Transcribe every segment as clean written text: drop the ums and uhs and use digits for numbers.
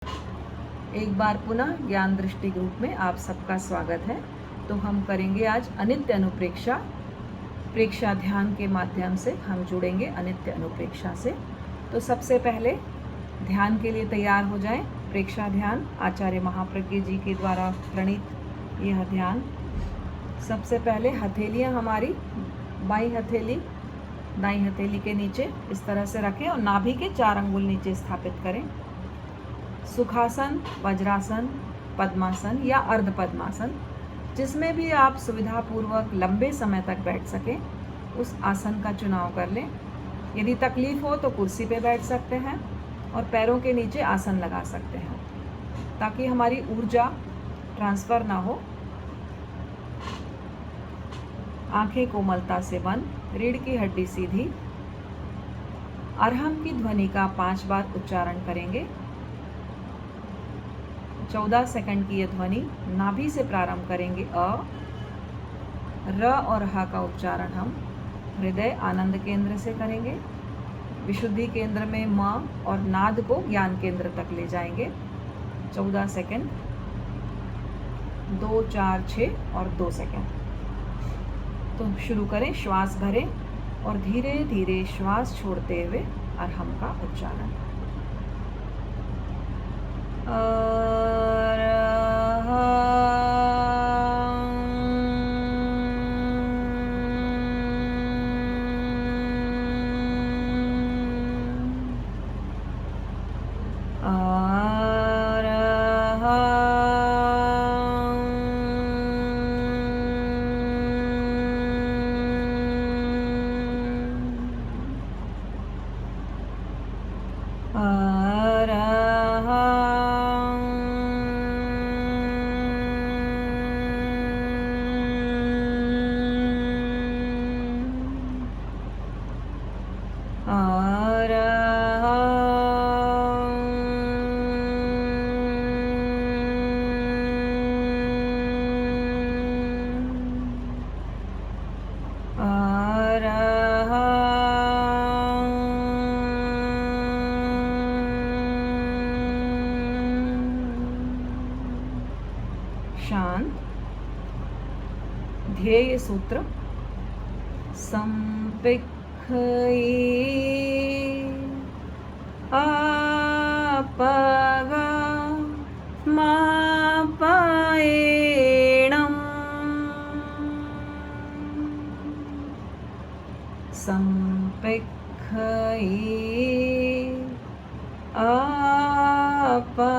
एक बार पुनः ज्ञान दृष्टि ग्रुप में आप सबका स्वागत है। तो हम करेंगे आज अनित्य अनुप्रेक्षा। प्रेक्षा ध्यान के माध्यम से हम जुड़ेंगे अनित्य अनुप्रेक्षा से। तो सबसे पहले ध्यान के लिए तैयार हो जाएं। प्रेक्षा ध्यान आचार्य महाप्रज्ञ जी के द्वारा प्रणीत यह ध्यान। सबसे पहले हथेलियां हमारी बाईं हथेली दाईं हथेली के नीचे इस तरह से रखें और नाभि के 4 अंगुल नीचे स्थापित करें। सुखासन, वज्रासन, पद्मासन या अर्ध पद्मासन, जिसमें भी आप सुविधापूर्वक लंबे समय तक बैठ सकें उस आसन का चुनाव कर लें। यदि तकलीफ हो तो कुर्सी पे बैठ सकते हैं और पैरों के नीचे आसन लगा सकते हैं ताकि हमारी ऊर्जा ट्रांसफ़र ना हो। आंखें कोमलता से बंद, रीढ़ की हड्डी सीधी। अरहम की ध्वनि का 5 बार उच्चारण करेंगे। 14 सेकंड की यह ध्वनि नाभि से प्रारंभ करेंगे। अ, र और ह का उच्चारण हम हृदय आनंद केंद्र से करेंगे। विशुद्धि केंद्र में म और नाद को ज्ञान केंद्र तक ले जाएंगे। 14 सेकंड, 2, 4, 6 और 2 सेकंड। तो शुरू करें। श्वास भरें और धीरे धीरे श्वास छोड़ते हुए अरहम का उच्चारण। शांत। ध्येय सूत्र संपिखये अपगमापयेणम् संपिखये अपगमापयेणम्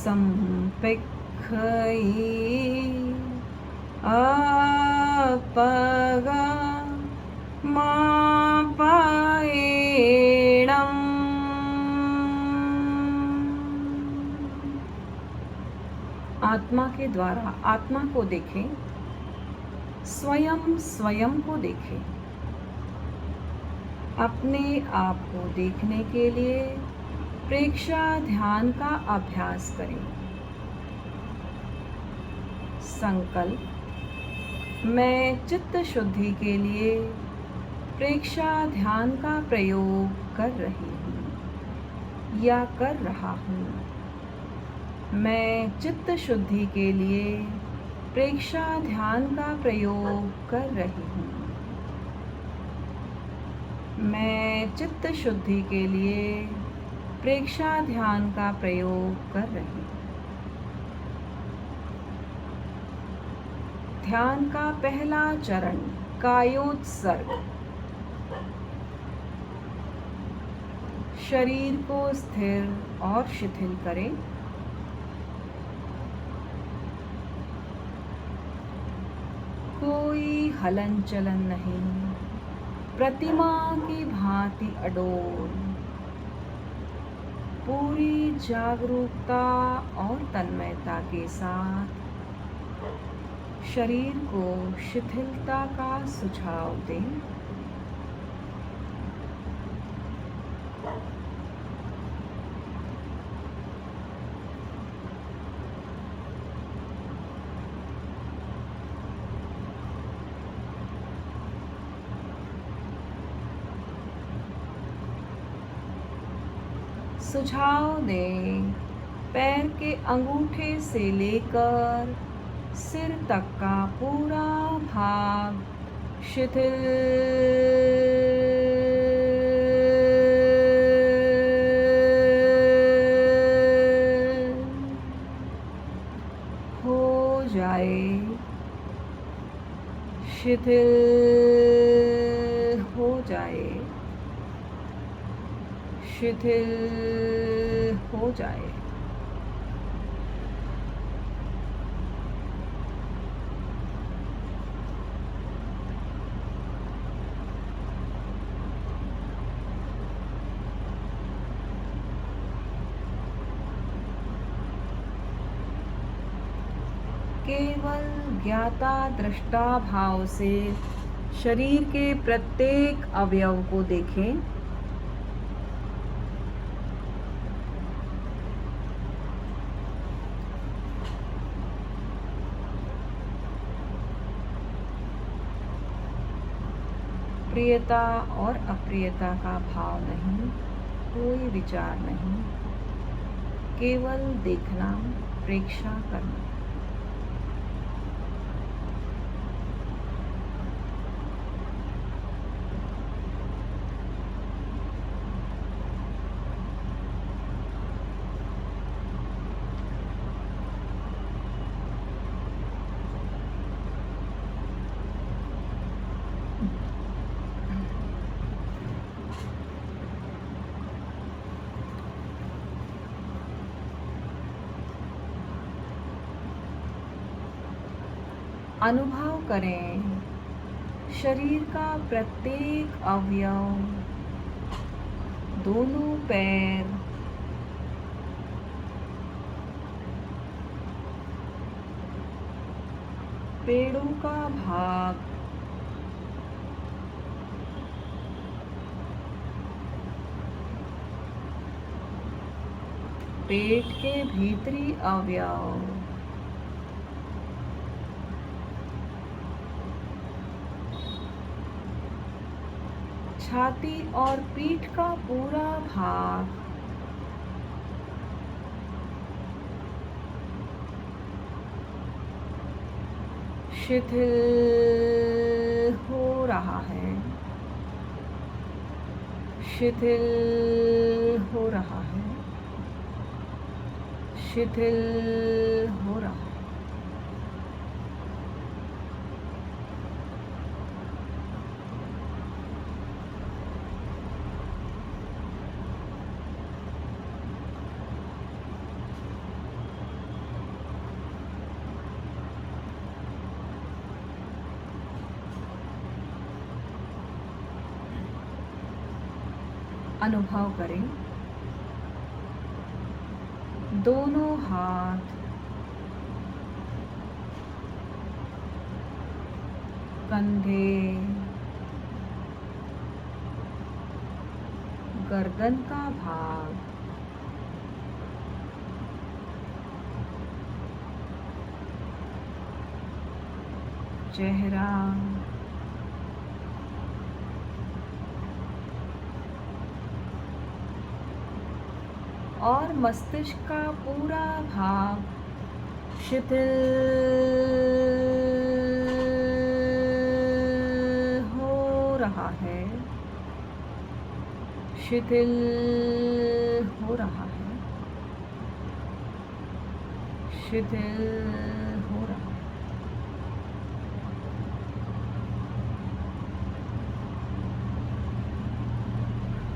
संपिखये अपगमापयेणम्। आत्मा के द्वारा आत्मा को देखें, स्वयं स्वयं को देखें। अपने आप को देखने के लिए प्रेक्षा ध्यान का अभ्यास करें। संकल्प, मैं चित्त शुद्धि के लिए प्रेक्षा ध्यान का प्रयोग कर रही हूँ या कर रहा हूँ। मैं चित्त शुद्धि के लिए प्रेक्षा ध्यान का प्रयोग कर रही हूँ। मैं चित्त शुद्धि के लिए प्रेक्षा ध्यान का प्रयोग कर रही हूँ। ध्यान का पहला चरण कायोत्सर्ग। शरीर को स्थिर और शिथिल करें। कोई हलन चलन नहीं, प्रतिमा की भांति अडोल। पूरी जागरूकता और तन्मयता के साथ शरीर को शिथिलता का सुझाव दें। सुझाव दें। पैर के अंगूठे से लेकर सिर तक का पूरा भाग शिथिल हो जाए, शिथिल हो जाए, शिथिल हो जाए। केवल ज्ञाता दृष्टा भाव से शरीर के प्रत्येक अवयव को देखें। प्रियता और अप्रियता का भाव नहीं, कोई विचार नहीं, केवल देखना, प्रेक्षा करना। अनुभव करें शरीर का प्रत्येक अवयव, दोनों पैर, पेड़ों का भाग, पेट के भीतरी अवयव, छाती और पीठ का पूरा भाग, शिथिल हो रहा है, शिथिल हो रहा है, शिथिल हो रहा है। अनुभव करें दोनों हाथ, कंधे, गर्दन का भाग, चेहरा, और मस्तिष्क का पूरा भाग शिथिल हो रहा है, शिथिल हो रहा है, शिथिल हो रहा है।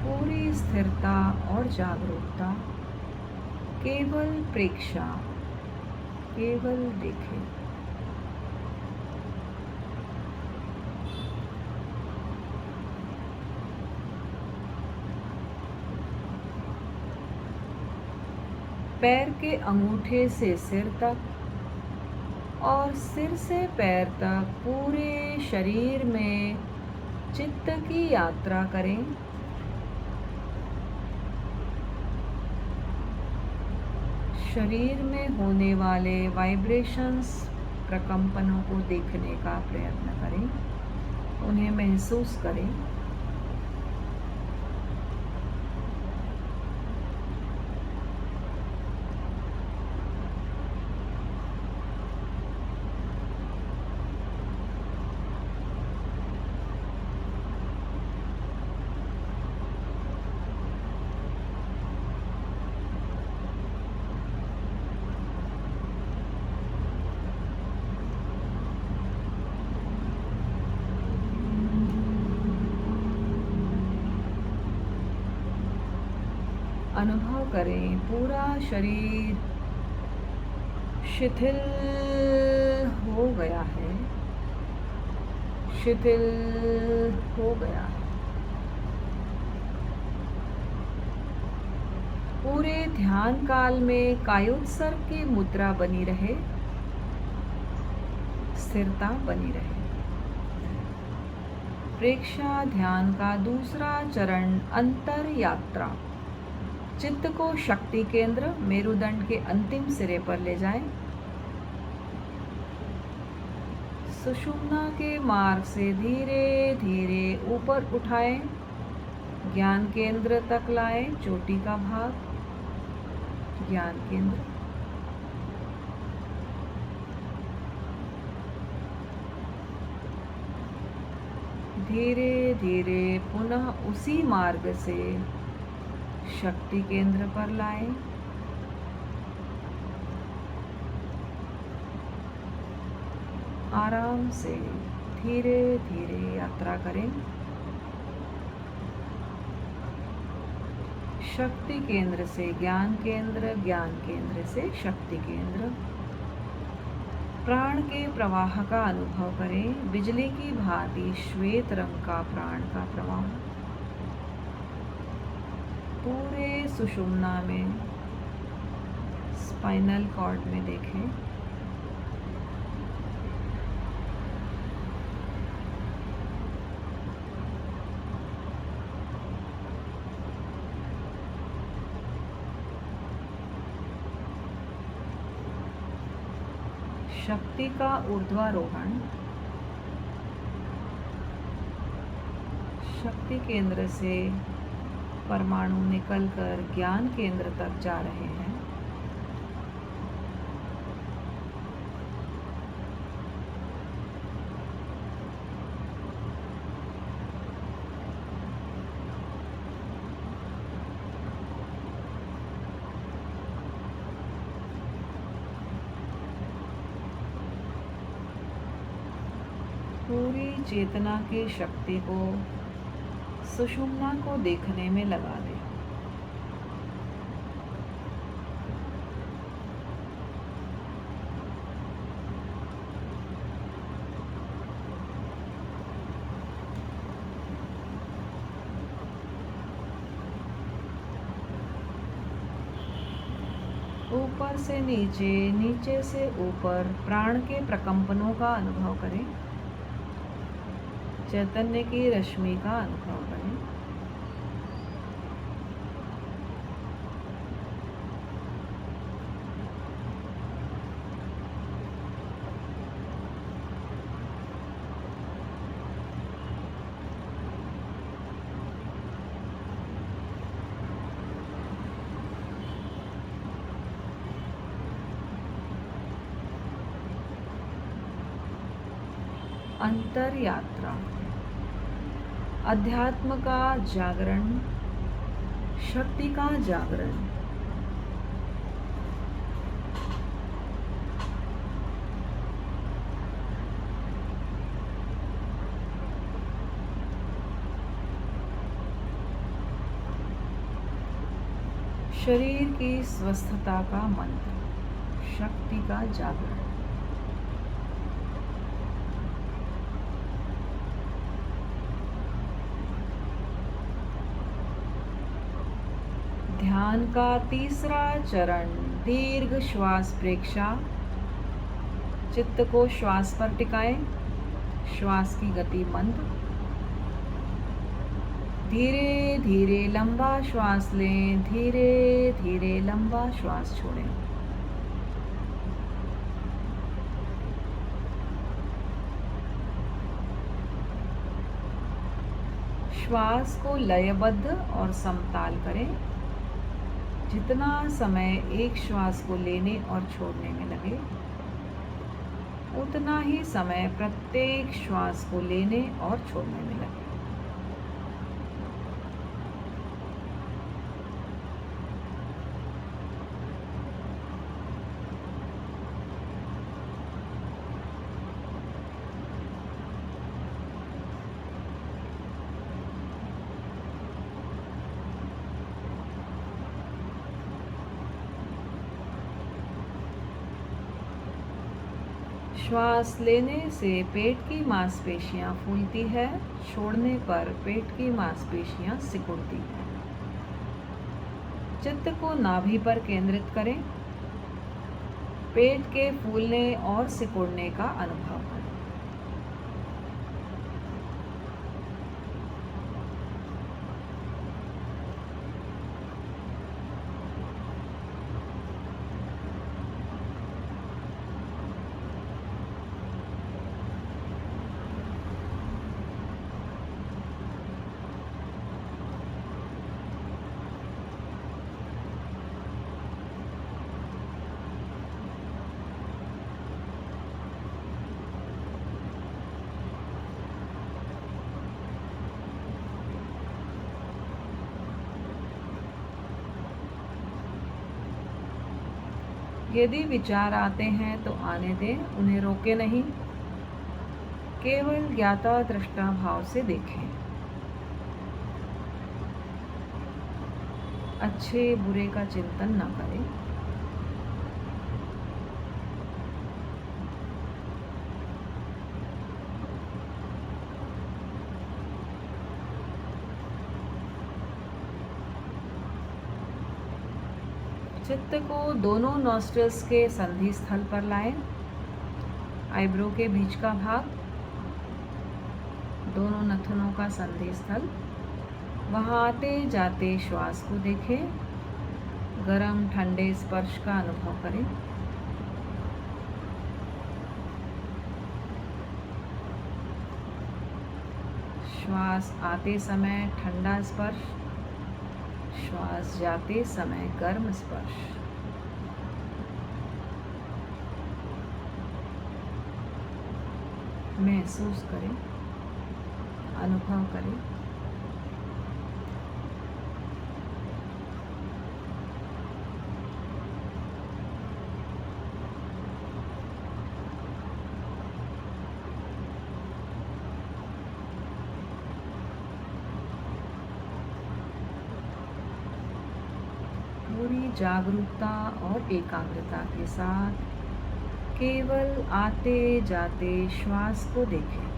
पूरी स्थिरता और जागरूकता, केवल प्रेक्षा, केवल देखें। पैर के अंगूठे से सिर तक और सिर से पैर तक पूरे शरीर में चित्त की यात्रा करें। शरीर में होने वाले वाइब्रेशंस, प्रकंपनों को देखने का प्रयत्न करें, उन्हें महसूस करें। अनुभव करें पूरा शरीर शिथिल हो गया है, शिथिल हो गया है। पूरे ध्यान काल में कायोत्सर्ग की मुद्रा बनी रहे, स्थिरता बनी रहे। प्रेक्षा ध्यान का दूसरा चरण अंतर यात्रा। चित्त को शक्ति केंद्र मेरुदंड के अंतिम सिरे पर ले जाएं। सुषुम्ना के मार्ग से धीरे धीरे ऊपर उठाएं, ज्ञान केंद्र तक लाएं, चोटी का भाग, ज्ञान केंद्र। धीरे धीरे पुनः उसी मार्ग से शक्ति केंद्र पर लाएं। आराम से धीरे धीरे यात्रा करें। शक्ति केंद्र से ज्ञान केंद्र, ज्ञान केंद्र से शक्ति केंद्र। प्राण के प्रवाह का अनुभव करें। बिजली की भांति श्वेत रंग का प्राण का प्रवाह पूरे सुषुम्ना में, स्पाइनल कॉर्ड में देखें। शक्ति का ऊर्ध्वारोहण। शक्ति केंद्र से परमाणु निकलकर ज्ञान केंद्र तक जा रहे हैं। पूरी चेतना की शक्ति को सुषुम्ना को देखने में लगा दें। ऊपर से नीचे, नीचे से ऊपर प्राण के प्रकंपनों का अनुभव करें। चैतन्य की रश्मि का अनुभव करें। अंतर यात्रा। अध्यात्म का जागरण, शक्ति का जागरण। शरीर की स्वस्थता का मंत्र, शक्ति का जागरण। ध्यान का तीसरा चरण दीर्घ श्वास प्रेक्षा। चित्त को श्वास पर टिकाएं। श्वास की गति मंद। धीरे धीरे लंबा श्वास लें, धीरे धीरे लंबा श्वास छोड़ें। श्वास को लयबद्ध और समताल करें। जितना समय एक श्वास को लेने और छोड़ने में लगे, उतना ही समय प्रत्येक श्वास को लेने और छोड़ने में लगे। श्वास लेने से पेट की मांसपेशियां फूलती है, छोड़ने पर पेट की मांसपेशियां सिकुड़ती हैं। चित्त को नाभि पर केंद्रित करें। पेट के फूलने और सिकुड़ने का अनुभव करें। यदि विचार आते हैं तो आने दें, उन्हें रोके नहीं, केवल ज्ञाता दृष्टा भाव से देखें। अच्छे बुरे का चिंतन न करें। चित्त को दोनों नॉस्ट्रल्स के संधि स्थल पर लाएं। आईब्रो के बीच का भाग, दोनों नथुनों का संधि स्थल। वहाँ आते जाते श्वास को देखें। गरम ठंडे स्पर्श का अनुभव करें। श्वास आते समय ठंडा स्पर्श, श्वास जाते समय गर्म स्पर्श। महसूस करें, अनुभव करें। पूरी जागरूकता और एकाग्रता के साथ केवल आते जाते श्वास को देखें।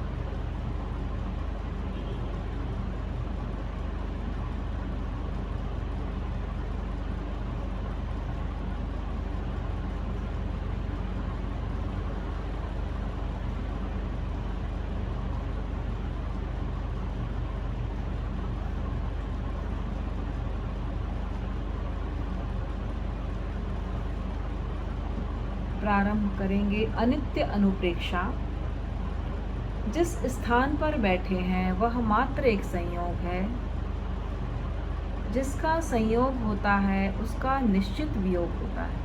प्रारंभ करेंगे अनित्य अनुप्रेक्षा। जिस स्थान पर बैठे हैं वह मात्र एक संयोग है। जिसका संयोग होता है उसका निश्चित वियोग होता है।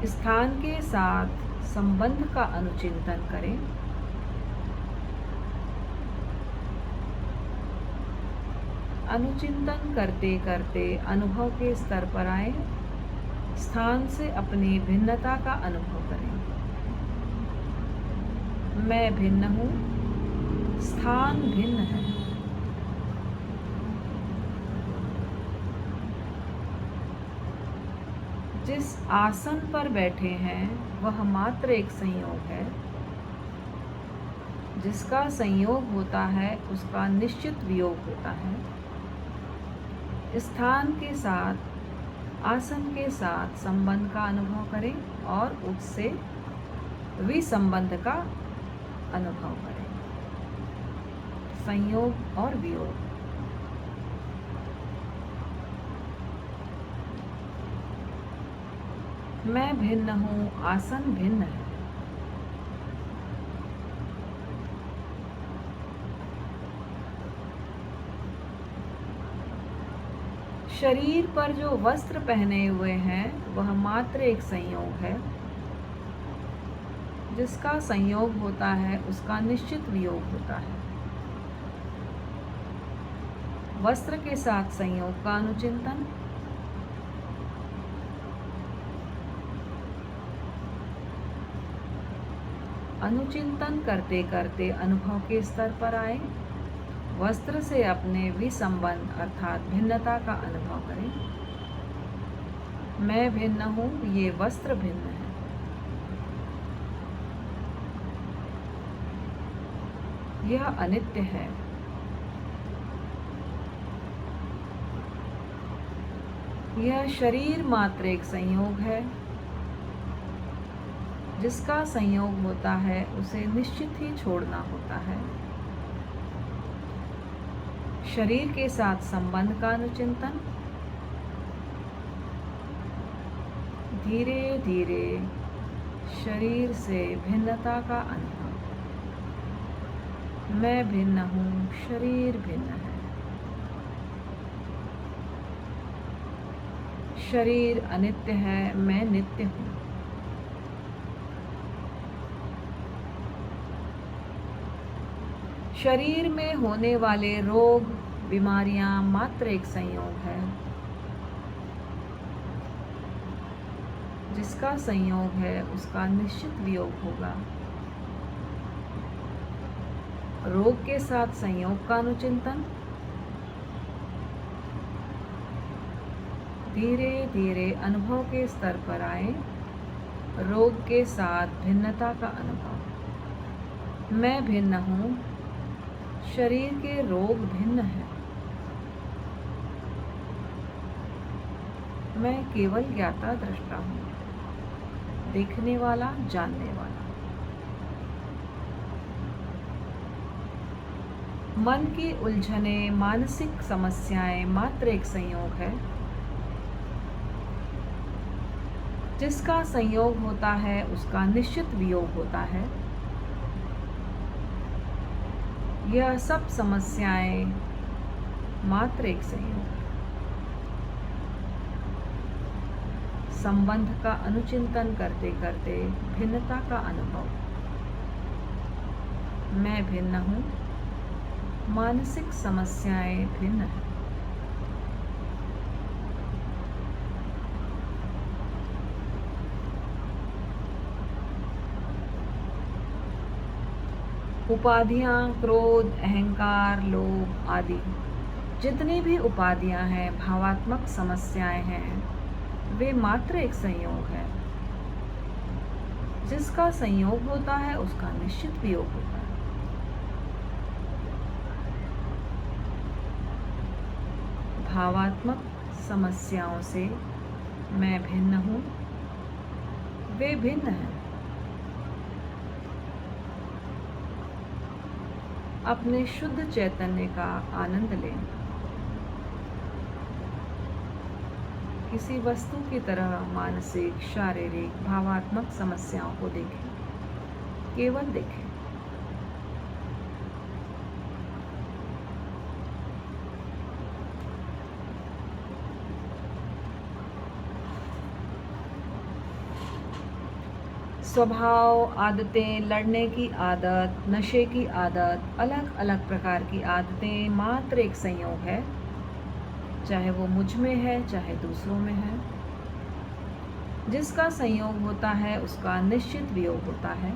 स्थान के साथ संबंध का अनुचिंतन करें। अनुचिंतन करते करते अनुभव के स्तर पर आए। स्थान से अपनी भिन्नता का अनुभव करें। मैं भिन्न हूँ, स्थान भिन्न है। जिस आसन पर बैठे हैं वह मात्र एक संयोग है। जिसका संयोग होता है उसका निश्चित वियोग होता है। स्थान के साथ, आसन के साथ संबंध का अनुभव करें और उससे विसंबंध का अनुभव करें। संयोग और वियोग। मैं भिन्न हूँ, आसन भिन्न है। शरीर पर जो वस्त्र पहने हुए हैं वह मात्र एक संयोग है। जिसका संयोग होता है उसका निश्चित वियोग होता है। वस्त्र के साथ संयोग का अनुचिंतन। अनुचिंतन करते करते अनुभव के स्तर पर आए। वस्त्र से अपने विसंबंध अर्थात भिन्नता का अनुभव करें। मैं भिन्न हूँ, ये वस्त्र भिन्न है। यह अनित्य है। यह शरीर मात्र एक संयोग है। जिसका संयोग होता है उसे निश्चित ही छोड़ना होता है। शरीर के साथ संबंध का अनुचिंतन, धीरे धीरे शरीर से भिन्नता का अनुभव। मैं भिन्न हूँ, शरीर भिन्न है। शरीर अनित्य है, मैं नित्य हूँ। शरीर में होने वाले रोग बीमारियां मात्र एक संयोग है। जिसका संयोग है उसका निश्चित वियोग होगा। रोग के साथ संयोग का अनुचिंतन, धीरे धीरे अनुभव के स्तर पर आए। रोग के साथ भिन्नता का अनुभव। मैं भिन्न हूँ, शरीर के रोग भिन्न हैं। मैं केवल ज्ञाता दृष्टा हूँ, देखने वाला, जानने वाला। मन की उलझने, मानसिक समस्याएं मात्र एक संयोग है। जिसका संयोग होता है उसका निश्चित वियोग होता है। यह सब समस्याएं मात्र एक संयोग है। संबंध का अनुचिंतन करते करते भिन्नता का अनुभव। मैं भिन्न हूँ, मानसिक समस्याएं भिन्न हैं। उपाधियां, क्रोध, अहंकार, लोभ आदि जितनी भी उपाधियां हैं, भावात्मक समस्याएं हैं, वे मात्र एक संयोग है। जिसका संयोग होता है उसका निश्चित वियोग होता है। भावात्मक समस्याओं से मैं भिन्न हूँ, वे भिन्न हैं। अपने शुद्ध चैतन्य का आनंद लें। किसी वस्तु की तरह मानसिक, शारीरिक, भावात्मक समस्याओं को देखें, केवल देखें। स्वभाव, आदतें, लड़ने की आदत, नशे की आदत, अलग अलग प्रकार की आदतें मात्र एक संयोग है। चाहे वो मुझ में है, चाहे दूसरों में है। जिसका संयोग होता है उसका निश्चित वियोग होता है।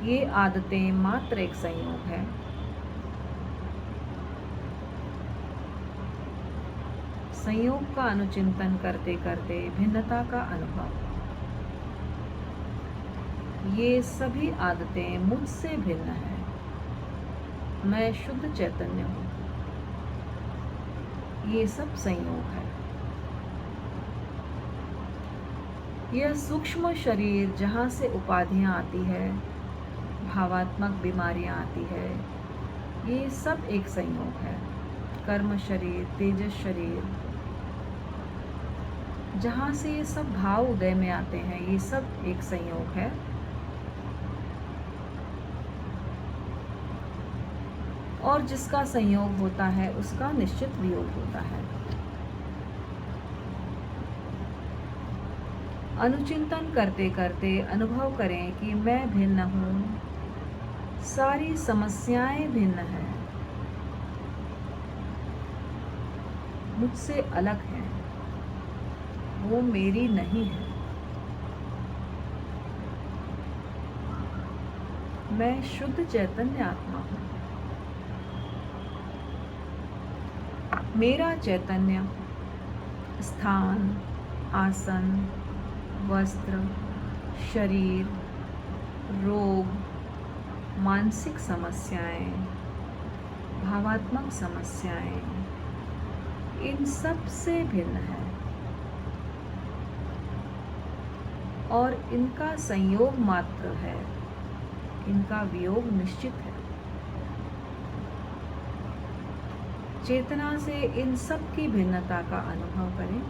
ये आदतें मात्र एक संयोग है। संयोग का अनुचिंतन करते करते भिन्नता का अनुभव। ये सभी आदतें मुझसे भिन्न हैं। मैं शुद्ध चैतन्य हूँ। ये सब संयोग है। यह सूक्ष्म शरीर जहाँ से उपाधियाँ आती है, भावात्मक बीमारियाँ आती है, ये सब एक संयोग है। कर्म शरीर, तेजस शरीर, जहाँ से ये सब भाव उदय में आते हैं, ये सब एक संयोग है। और जिसका संयोग होता है उसका निश्चित वियोग होता है। अनुचिंतन करते करते अनुभव करें कि मैं भिन्न हूँ, सारी समस्याएं भिन्न हैं, मुझसे अलग हैं, वो मेरी नहीं है। मैं शुद्ध चैतन्य आत्मा हूँ। मेरा चैतन्य स्थान, आसन, वस्त्र, शरीर, रोग, मानसिक समस्याएं, भावात्मक समस्याएं, इन सब से भिन्न है और इनका संयोग मात्र है, इनका वियोग निश्चित है। चेतना से इन सब की भिन्नता का अनुभव करें।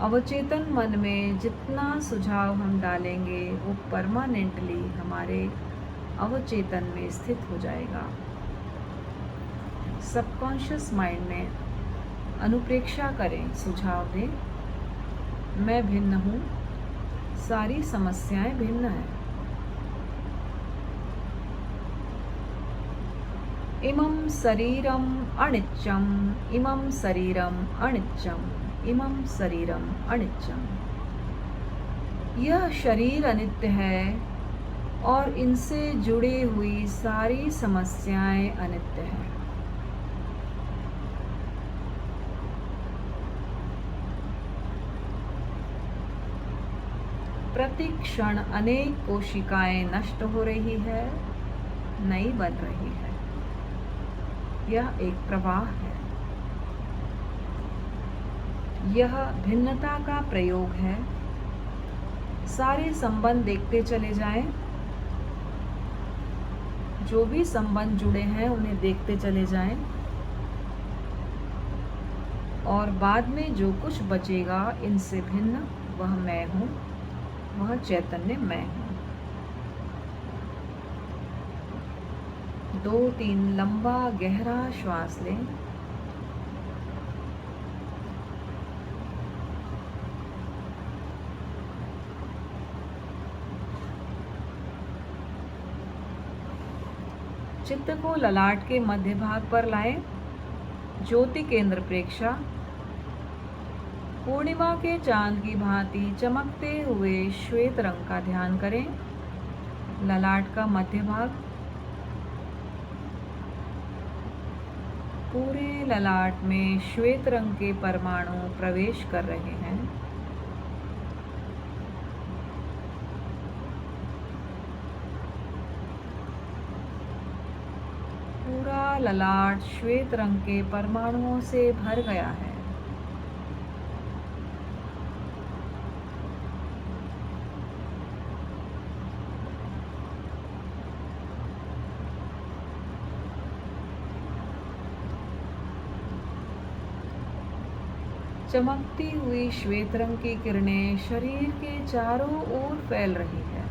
अवचेतन मन में जितना सुझाव हम डालेंगे वो परमानेंटली हमारे अवचेतन में स्थित हो जाएगा। सबकॉन्शियस माइंड में अनुप्रेक्षा करें, सुझाव दें, मैं भिन्न हूँ, सारी समस्याएं भिन्न हैं। इमं शरीरम अनित्यम, इमं शरीरम अनित्यम, इमं शरीरम अनित्यम। यह शरीर अनित्य है और इनसे जुड़ी हुई सारी समस्याएं अनित्य हैं। प्रति क्षण अनेक कोशिकाएं नष्ट हो रही है, नई बन रही है। यह एक प्रवाह है। यह भिन्नता का प्रयोग है। सारे संबंध देखते चले जाएं। जो भी संबंध जुड़े हैं उन्हें देखते चले जाएं और बाद में जो कुछ बचेगा इनसे भिन्न वह मैं हूँ, वह चैतन्य मैं हूँ। 2-3 लंबा गहरा श्वास लें। चित्त को ललाट के मध्य भाग पर लाएं। ज्योति केंद्र प्रेक्षा। पूर्णिमा के चांद की भांति चमकते हुए श्वेत रंग का ध्यान करें। ललाट का मध्य भाग, पूरे ललाट में श्वेत रंग के परमाणु प्रवेश कर रहे हैं। पूरा ललाट श्वेत रंग के परमाणुओं से भर गया है। चमकती हुई श्वेत रंग की किरणें शरीर के चारों ओर फैल रही है।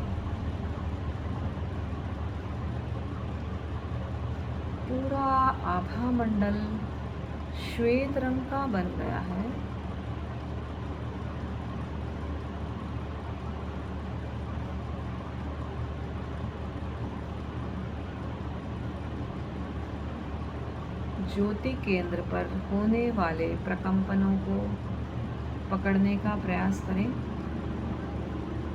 पूरा आभा मंडल श्वेत रंग का बन गया है। ज्योति केंद्र पर होने वाले प्रकंपनों को पकड़ने का प्रयास करें।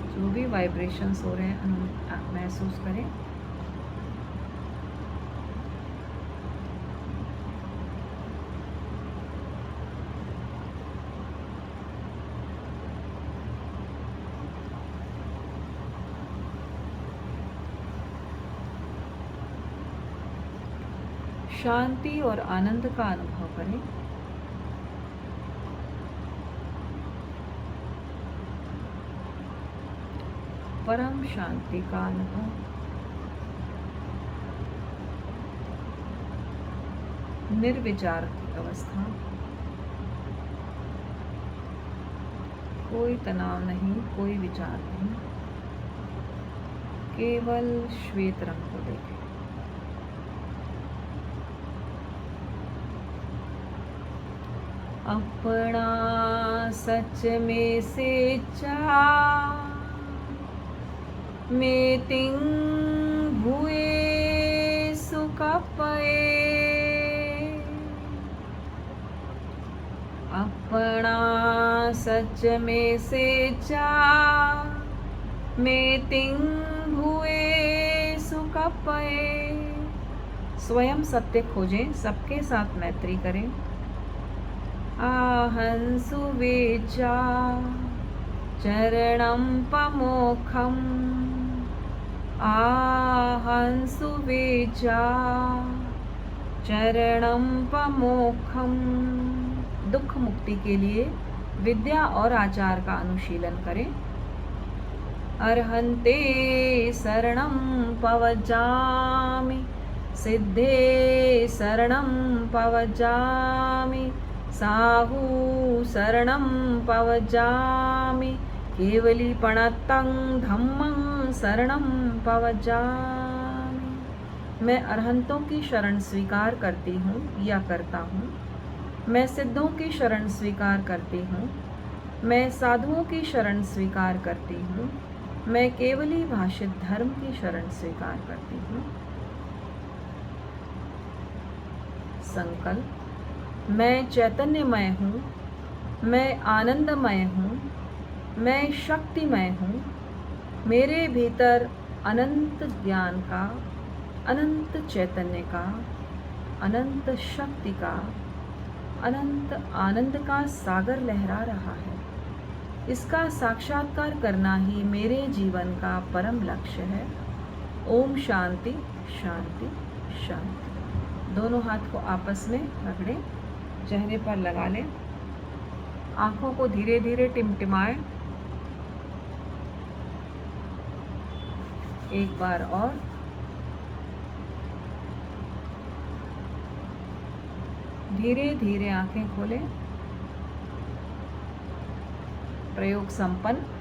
जो भी वाइब्रेशंस हो रहे हैं महसूस करें। शांति और आनंद का अनुभव करें। परम शांति का अनुभव। निर्विचार की अवस्था। कोई तनाव नहीं, कोई विचार नहीं, केवल श्वेत रंग को देखें। अपना सच में से मेतिंग भुए सुकपए। अपना सच में से मेतिंग भुए सुकपए। स्वयं सत्य खोजें, सबके साथ मैत्री करें। आहंसु वेचा चरणं पमोखम आहंसु वेचा चरणम पमोखम। दुख मुक्ति के लिए विद्या और आचार का अनुशीलन करें। अर्हन्ते शरणं पवजामि, सिद्धे शरणं पवजामि, साहू शरणं पवजामि, केवलीपणतं धम्मं शरणं पवजामि। मैं अरहंतों की शरण स्वीकार करती हूँ या करता हूँ। मैं सिद्धों की शरण स्वीकार करती हूँ। मैं साधुओं की शरण स्वीकार करती हूँ। मैं केवली भाषित धर्म की शरण स्वीकार करती हूँ। संकल्प। मैं चैतन्यमय हूँ, मैं आनंदमय हूँ, मैं शक्तिमय हूँ। मेरे भीतर अनंत ज्ञान का, अनंत चैतन्य का, अनंत शक्ति का, अनंत आनंद का सागर लहरा रहा है। इसका साक्षात्कार करना ही मेरे जीवन का परम लक्ष्य है। ओम शांति शांति शांति। दोनों हाथ को आपस में रगड़ें, चेहरे पर लगा लें, आंखों को धीरे धीरे टिमटिमाएं। एक बार और। धीरे धीरे आंखें खोलें। प्रयोग संपन्न।